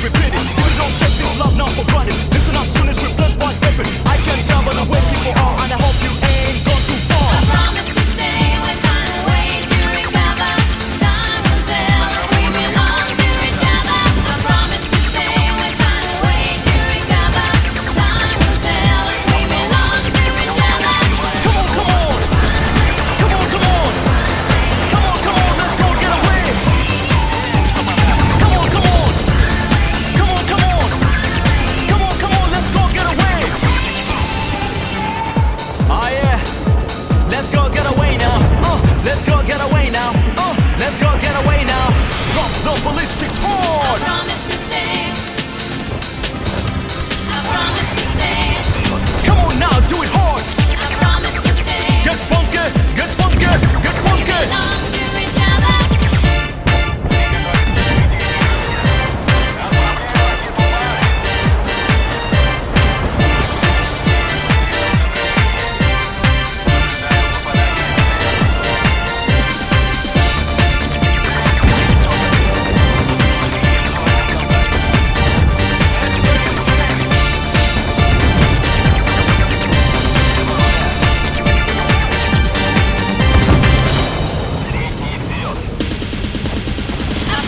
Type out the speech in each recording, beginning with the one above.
repeat it. We don't take this love now for granted. Listen up, soon as we flesh by weapon. I can tell by the way people are, and I hope you ain't gone too far. I promise to stay, we'll find a way to recover. Time will tell if we belong to each other. I promise to stay, we'll find a way to recover. Time will tell if we belong to each other. Come on, come on. Come on, come on. Come on, come on, let's go get away. Come on, come on. Come on, come on. Come on, come on, let's go get away. Oh yeah. Let's go get away now. Let's go get away now. Let's go get away now. Drop the ballistics I hard. promise to stay. I promise to stay. Come on now, do it hard. I promise to stay. Get funky, get funky, get We funky. belong to each other. I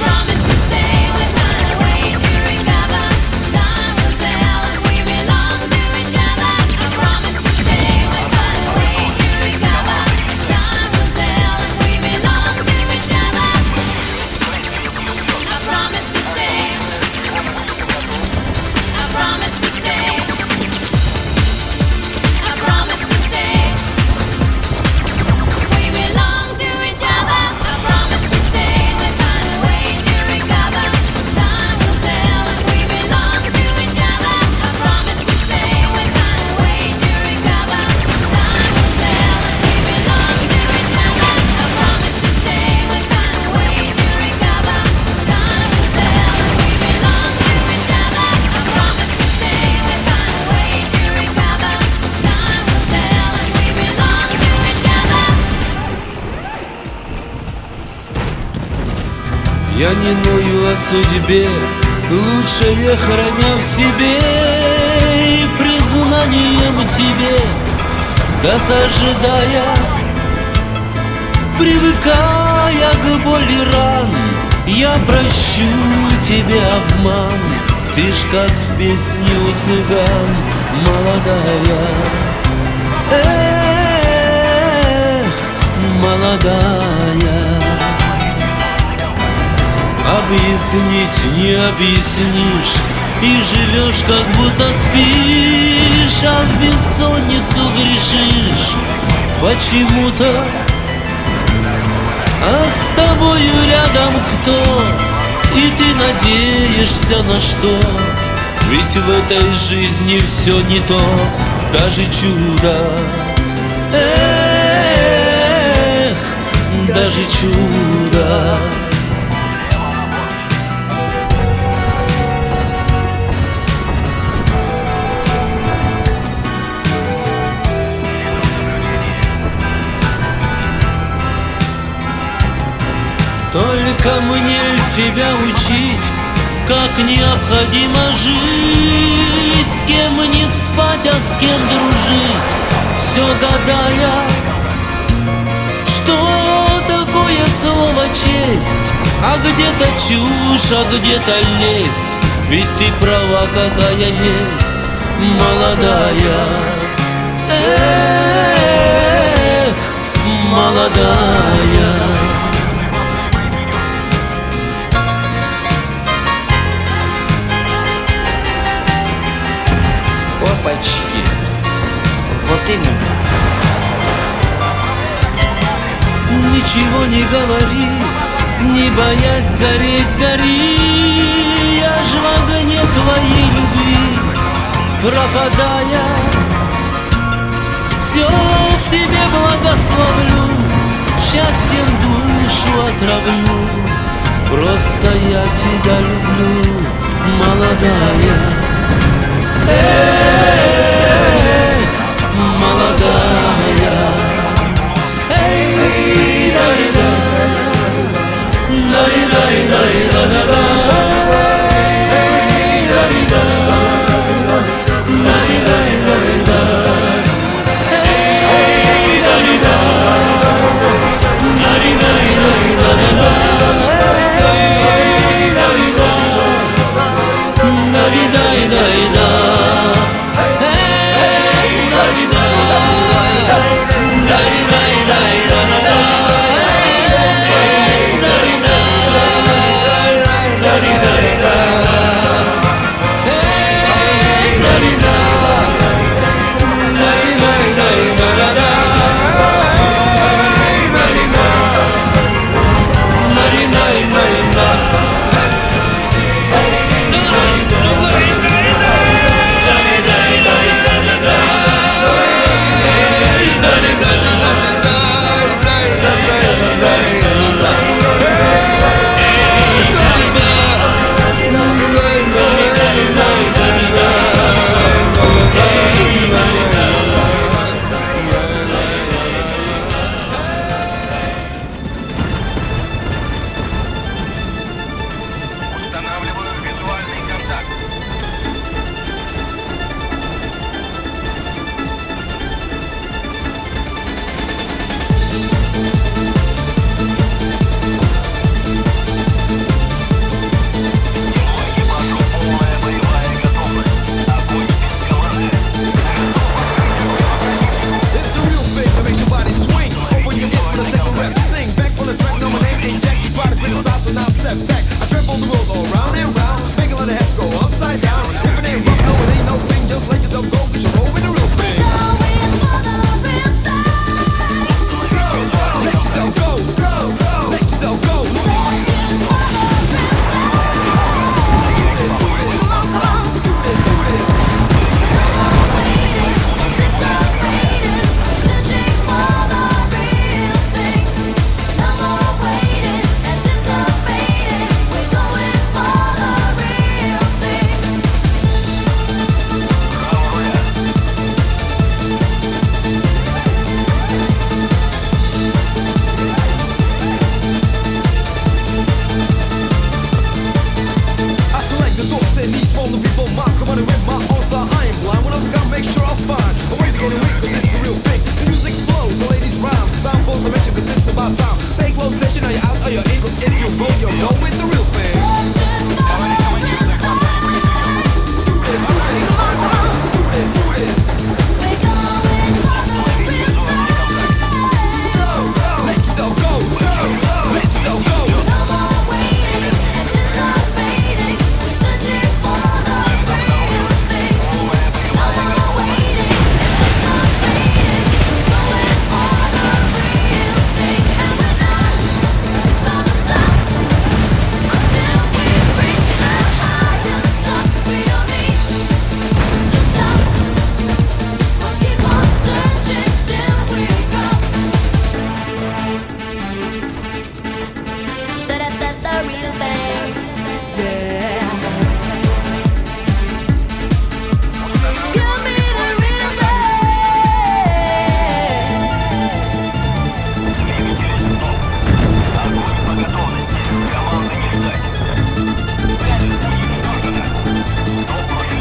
promise to stay, we'll find a way to recover. Time will tell if we belong to each other. I promise to stay, we'll find a way to recover. Time will tell if we belong to each other. I promise to stay. I promise to stay. I promise to stay. We belong to each other. I promise to stay, we'll find a way to recover. Time will tell if we belong to each other. I promise to stay, we'll find a way to recover. Time will tell if we belong to each other. I promise to stay, we'll find a way to recover. Time will tell if we belong to each other. I promise to stay, we'll find a way to recover. Time will tell if we belong to each other. Я не ною о судьбе, лучшее храня в себе, и признанием тебе, досаждая, привыкая к боли ран, я прощу тебе обман. Ты ж как в песне у цыган, молодая, эх, молодая. Объяснить не объяснишь, и живешь, как будто спишь, а в бессонницу грешишь почему-то. А с тобою рядом кто? И ты надеешься на что? Ведь в этой жизни все не то, даже чудо. Эх, даже чудо. Только мне тебя учить, как необходимо жить, с кем не спать, а с кем дружить, все гадая, что такое слово честь, а где-то чушь, а где-то лесть, ведь ты права, какая есть, молодая, эх, молодая. Опачки. Вот именно. Ничего не говори, не боясь гореть, гори. Я ж в огне твоей любви, пропадая, все в тебе благословлю, счастьем душу отравлю. Просто я тебя люблю, молодая. Эх, молодая. Эй, дай-да, дай-дай-дай-да-да-да.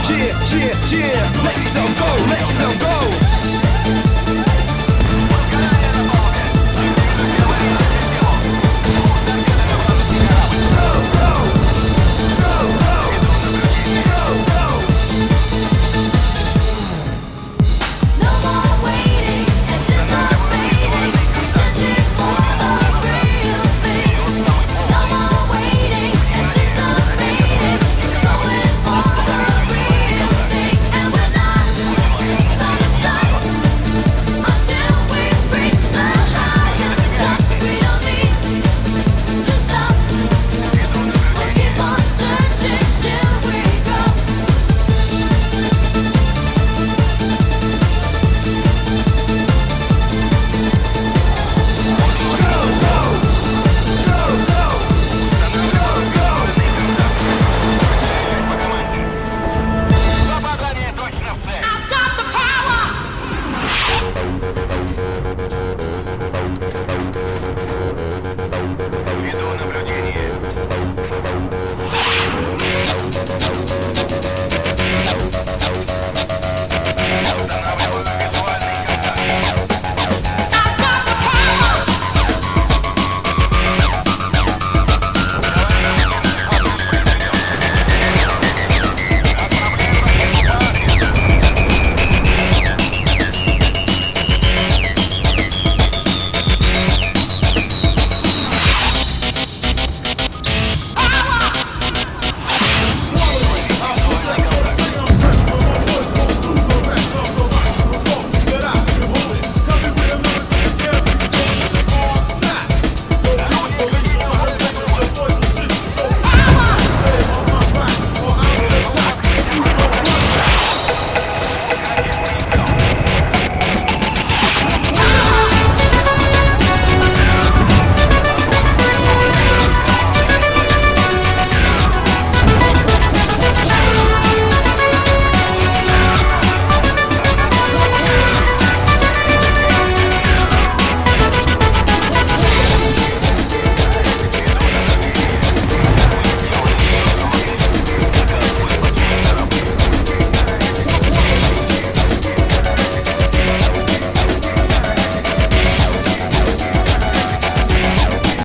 Yeah, yeah, yeah. Let yourself go, let yourself go.